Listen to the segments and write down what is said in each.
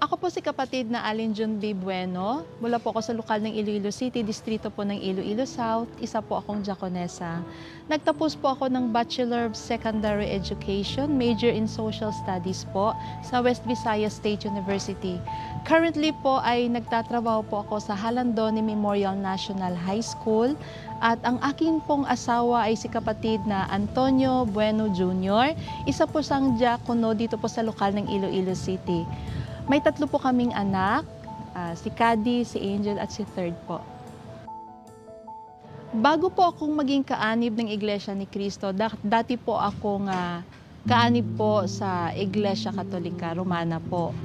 Ako po si kapatid na Alin Jun B. Bueno. Mula po ako sa lokal ng Iloilo City, distrito po ng Iloilo South. Isa po akong diakonesa. Nagtapos po ako ng Bachelor of Secondary Education, major in Social Studies po sa West Visayas State University. Currently po ay nagtatrabaho po ako sa Halandone Memorial National High School at ang aking pong asawa ay si kapatid na Antonio Bueno Jr. Isa po siyang diakono dito po sa lokal ng Iloilo City. May 3 po kaming anak, si Cady, si Angel at si Third po. Bago po akong maging kaanib ng Iglesia ni Cristo, dati po akong kaanib po sa Iglesia Katolika Romana po.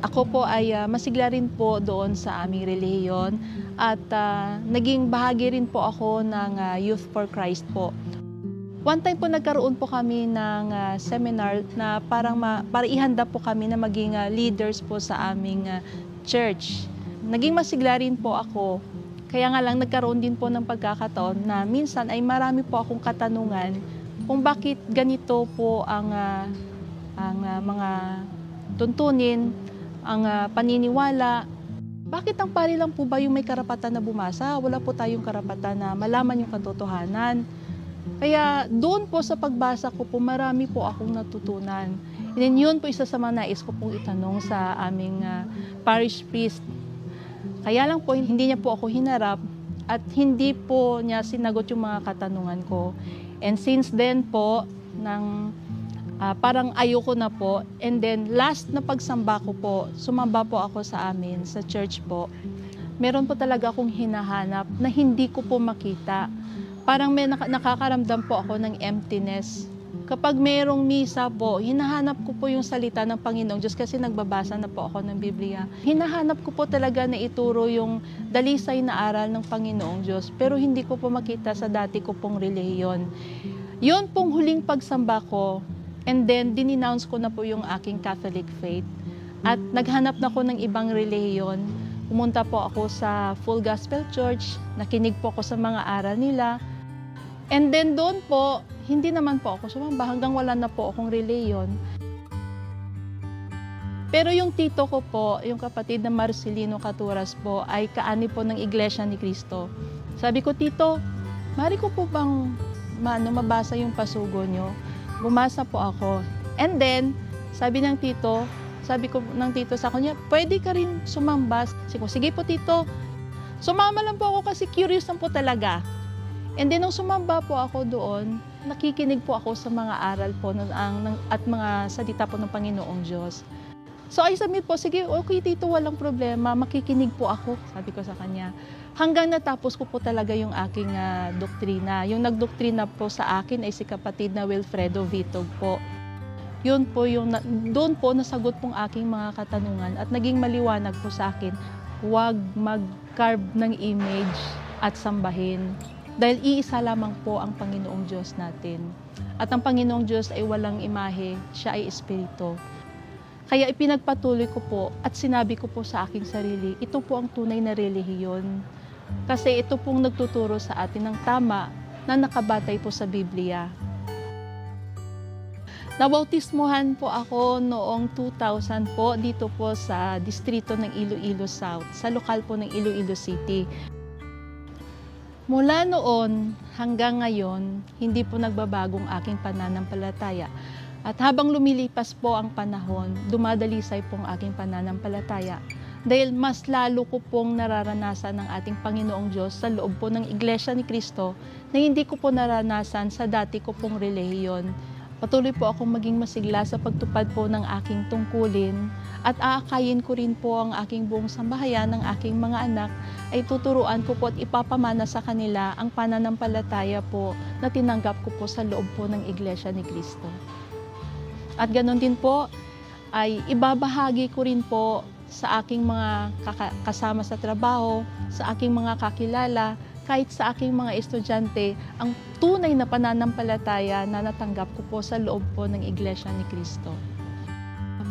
Ako po ay masigla rin po doon sa aming relihiyon at naging bahagi rin po ako ng Youth for Christ po. One time po nagkaroon po kami ng seminar na para ihanda po kami na maging leaders po sa aming church. Naging masigla rin po ako. Kaya nga lang nagkaroon din po ng pagkakataon na minsan ay marami po akong katanungan kung bakit ganito po ang mga tuntunin, ang paniniwala. Bakit ang pari lang po ba yung may karapatan na bumasa? Wala po tayong karapatan na malaman yung katotohanan. Kaya doon po sa pagbasa ko po, marami po akong natutunan. And then yun po isa sa mga nais ko pong itanong sa aming parish priest. Kaya lang po, hindi niya po ako hinarap at hindi po niya sinagot yung mga katanungan ko. And since then po, parang ayoko na po. And then last na pagsamba ko po, sumamba po ako sa amin, sa church po. Meron po talaga akong hinahanap na hindi ko po makita. Parang may nakakaramdam po ako ng emptiness. Kapag mayroong misa po, hinahanap ko po yung salita ng Panginoong Diyos kasi nagbabasa na po ako ng Biblia. Hinahanap ko po talaga na ituro yung dalisay na aral ng Panginoong Diyos, pero hindi ko po makita sa dati ko pong relihiyon. Yun pong huling pagsamba ko, and then dininounce ko na po yung aking Catholic faith. At naghanap na ko ng ibang relihiyon. Pumunta po ako sa Full Gospel Church, nakinig po ako sa mga aral nila. And then doon po, hindi naman po ako sumamba hanggang wala na po akong relihiyon. Pero yung tito ko po, yung kapatid na Marcelino Caturas po, ay kaani po ng Iglesia ni Cristo. Sabi ko, Tito, mari ko po bang mabasa yung pasugo nyo? Bumasa po ako. And then, sabi ng tito sa kanya, pwede ka rin sumamba. Sige po, Tito. Sumama lang po ako kasi curious lang po talaga. And then, nung sumamba po ako doon, nakikinig po ako sa mga aral po at mga salita po ng Panginoong Diyos. So, I submit po, sige, okay, Tito, walang problema, makikinig po ako, sabi ko sa kanya. Hanggang natapos ko po talaga yung aking doktrina. Yung nagdoktrina po sa akin ay si kapatid na Wilfredo Vitog po. Yun po doon po nasagot pong aking mga katanungan at naging maliwanag po sa akin, huwag mag-carve ng image at sambahin. Dahil iisa lamang po ang Panginoong Diyos natin. At ang Panginoong Diyos ay walang imahe, siya ay espiritu. Kaya ipinagpatuloy ko po at sinabi ko po sa aking sarili, ito po ang tunay na relihiyon. Kasi ito pong nagtuturo sa atin ng tama na nakabatay po sa Biblia. Nabautismuhan po ako noong 2000 po dito po sa distrito ng Iloilo South, sa lokal po ng Iloilo City. Mula noon hanggang ngayon, hindi po nagbabagong aking pananampalataya. At habang lumilipas po ang panahon, dumadalisay pong aking pananampalataya. Dahil mas lalo ko pong nararanasan ng ating Panginoong Diyos sa loob po ng Iglesia ni Cristo na hindi ko po naranasan sa dati ko pong relihiyon. Patuloy po akong maging masigla sa pagtupad po ng aking tungkulin at aakayin ko rin po ang aking buong sambahayan ng aking mga anak ay tuturuan ko po at ipapamana sa kanila ang pananampalataya po na tinanggap ko po sa loob po ng Iglesia ni Cristo. At ganoon din po ay ibabahagi ko rin po sa aking mga kasama sa trabaho, sa aking mga kakilala, kahit sa aking mga estudyante, ang tunay na pananampalataya na natanggap ko po sa loob po ng Iglesia ni Cristo.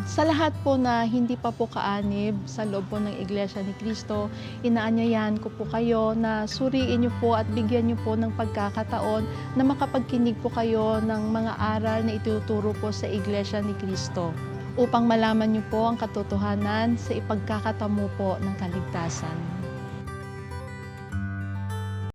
Sa lahat po na hindi pa po kaanib sa loob po ng Iglesia ni Cristo, inaanyayahan ko po kayo na suriin niyo po at bigyan niyo po ng pagkakataon na makapagkinig po kayo ng mga aral na ituturo po sa Iglesia ni Cristo. upang malaman niyo po ang katotohanan sa ipagkakatamo po ng kaligtasan.